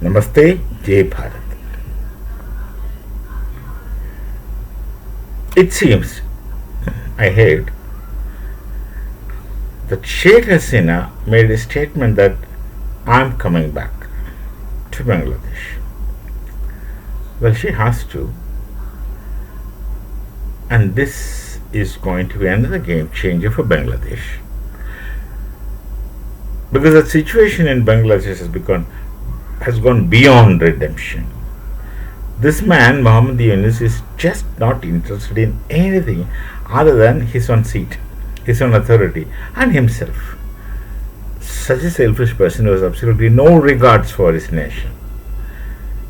Namaste, Jai Bharat. It seems, I heard, that Shaik Hasina made a statement that I'm coming back to Bangladesh. Well, she has to, and this is going to be another game changer for Bangladesh. Because the situation in Bangladesh has gone beyond redemption. This man, Muhammad Yunus, is just not interested in anything other than his own seat, his own authority, and himself. Such a selfish person who has absolutely no regards for his nation,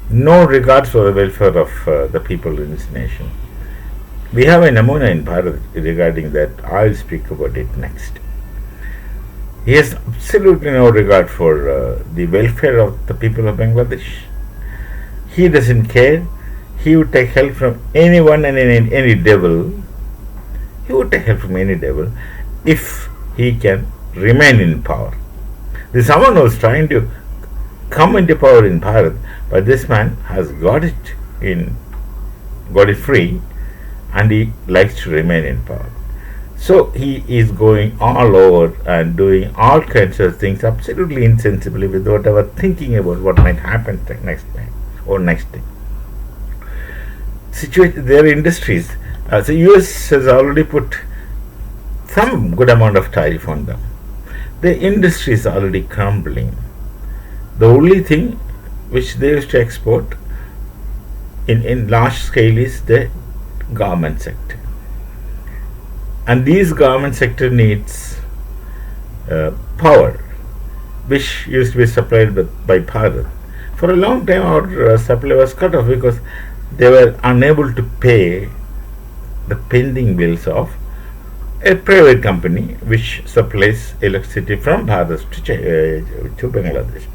no regards for the welfare of the people in his nation. We have a namuna in Bharat regarding that. I'll speak about it next. He has absolutely no regard for the welfare of the people of Bangladesh. He doesn't care. He would take help from anyone and any devil. He would take help from any devil if he can remain in power. There's someone who's trying to come into power in Bharat, but this man has got it free, and he likes to remain in power. So he is going all over and doing all kinds of things absolutely insensibly without ever thinking about what might happen next time or next day. Their industries, the US has already put some good amount of tariff on them. The industry is already crumbling. The only thing which they used to export in large scale is the garment sector. And these garment sector needs power, which used to be supplied by Bharat. For a long time, our supply was cut off because they were unable to pay the pending bills of a private company which supplies electricity from Bharat to Bangladesh.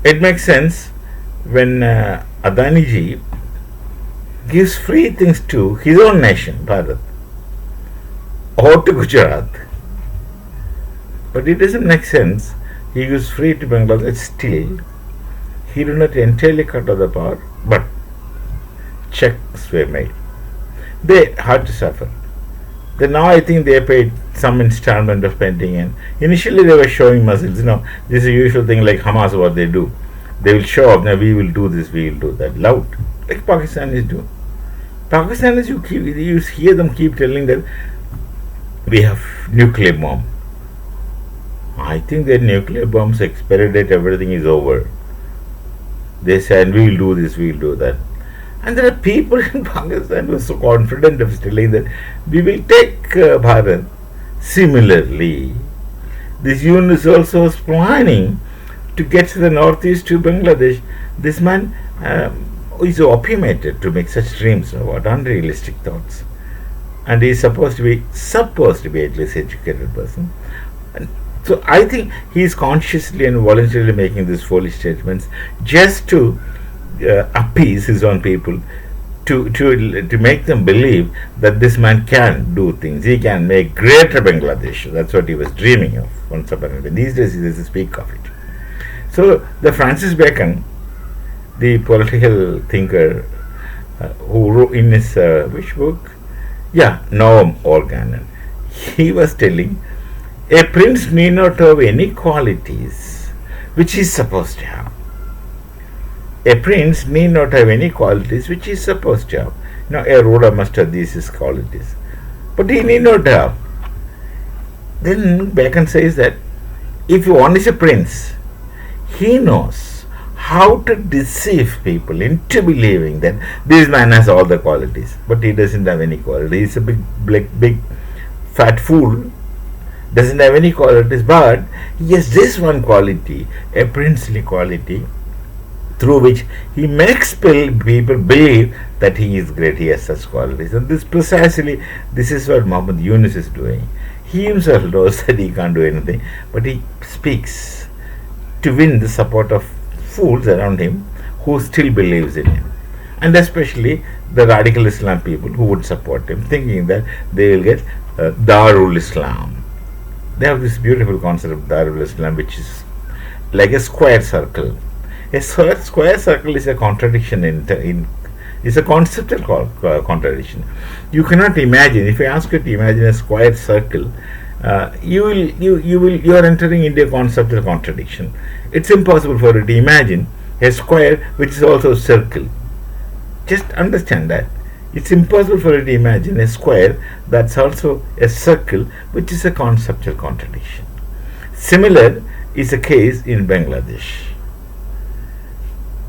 It makes sense when Adani ji gives free things to his own nation, Bharat, or to Gujarat. But it doesn't make sense. He gives free to Bangladesh still. He did not entirely cut off the power, but checks were made. They had to suffer. Then now I think they paid some installment of pending, and initially they were showing muscles. This is a usual thing like Hamas, what they do. They will show up, now we will do this, we will do that, loud, like Pakistanis do. Pakistanis, you hear them keep telling that we have nuclear bomb. I think their nuclear bombs expiry date, everything is over. They say, and we will do this, we will do that. And there are people in Pakistan who are so confident of telling that we will take Bharat. Similarly, this Yunus also was planning to get to the northeast to Bangladesh. This man is opinionated to make such dreams about unrealistic thoughts, and he is supposed to be at least educated person. And so I think he is consciously and voluntarily making these foolish statements just to appease his own people, to make them believe that this man can do things. He can make greater Bangladesh. That's what he was dreaming of once upon a time. These days he doesn't speak of it. So the Francis Bacon, the political thinker, who wrote in his which book? Yeah, Noam Organon. He was telling a prince need not have any qualities which he is supposed to have. A prince need not have any qualities which he is supposed to have. A ruler must have these qualities, but he need not have. Then Bacon says that if one is a prince, he knows how to deceive people into believing that this man has all the qualities, but he doesn't have any qualities. He's a big fat fool, doesn't have any qualities, but he has this one quality, a princely quality, through which he makes people believe that he is great, he has such qualities. And this is what Muhammad Yunus is doing. He himself knows that he can't do anything, but he speaks to win the support of fools around him who still believes in him, and especially the radical Islam people who would support him, thinking that they will get Darul Islam. They have this beautiful concept of Darul Islam, which is like a square circle. A square circle is a contradiction in is a conceptual contradiction. You cannot imagine. If I ask you to imagine a square circle, you are entering into a conceptual contradiction. It's impossible for you to imagine a square which is also a circle. Just understand that. It's impossible for you to imagine a square that's also a circle, which is a conceptual contradiction. Similar is the case in Bangladesh.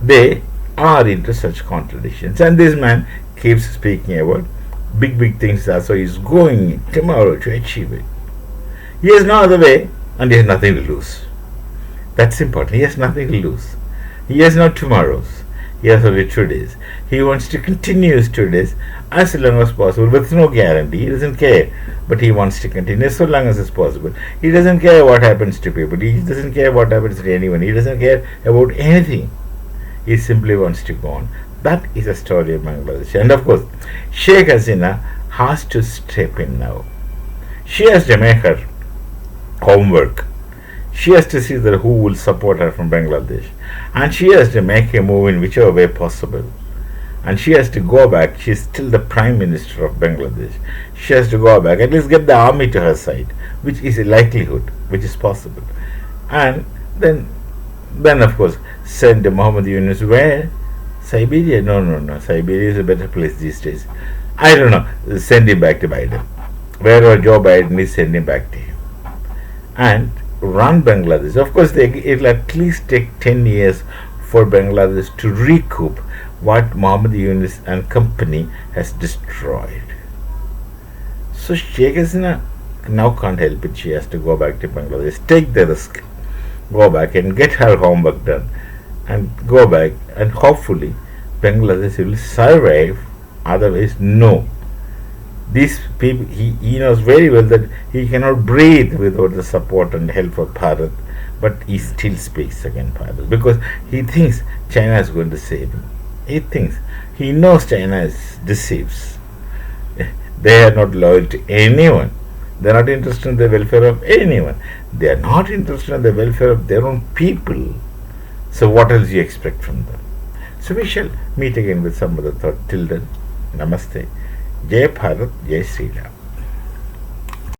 They are into such contradictions, and this man keeps speaking about big things, so he's going tomorrow to achieve it. He has no other way, and he has nothing to lose. That's important. He has nothing to lose. He has no tomorrows. He has only 2 days. He wants to continue his 2 days as long as possible with no guarantee. He doesn't care, but he wants to continue so long as it's possible. He doesn't care what happens to people. He doesn't care what happens to anyone. He doesn't care about anything. He simply wants to go on. That is the story of Bangladesh. And of course, Shaik Hasina has to step in now. She has to make her homework. She has to see that who will support her from Bangladesh. And she has to make a move in whichever way possible. And she has to go back. She is still the Prime Minister of Bangladesh. She has to go back, at least get the army to her side, which is a likelihood, which is possible. And then of course, send Muhammad Yunus where? Siberia? No. Siberia is a better place these days. I don't know. Send him back to Biden. Wherever Joe Biden is, send him back to him. And run Bangladesh. Of course, it will at least take 10 years for Bangladesh to recoup what Muhammad Yunus and company has destroyed. So Sheikh Hasina now can't help it. She has to go back to Bangladesh, take the risk, go back and get her homework done, and go back, and hopefully Bangladesh will survive. Otherwise, no. These people, he knows very well that he cannot breathe without the support and help of Bharat, but he still speaks against Bharat because he thinks China is going to save him. He knows China deceives. They are not loyal to anyone. They are not interested in the welfare of anyone. They are not interested in the welfare of their own people. So what else do you expect from them? So we shall meet again with some other thought. Till then, Namaste. Jai Bharat, Jai Sri Ram.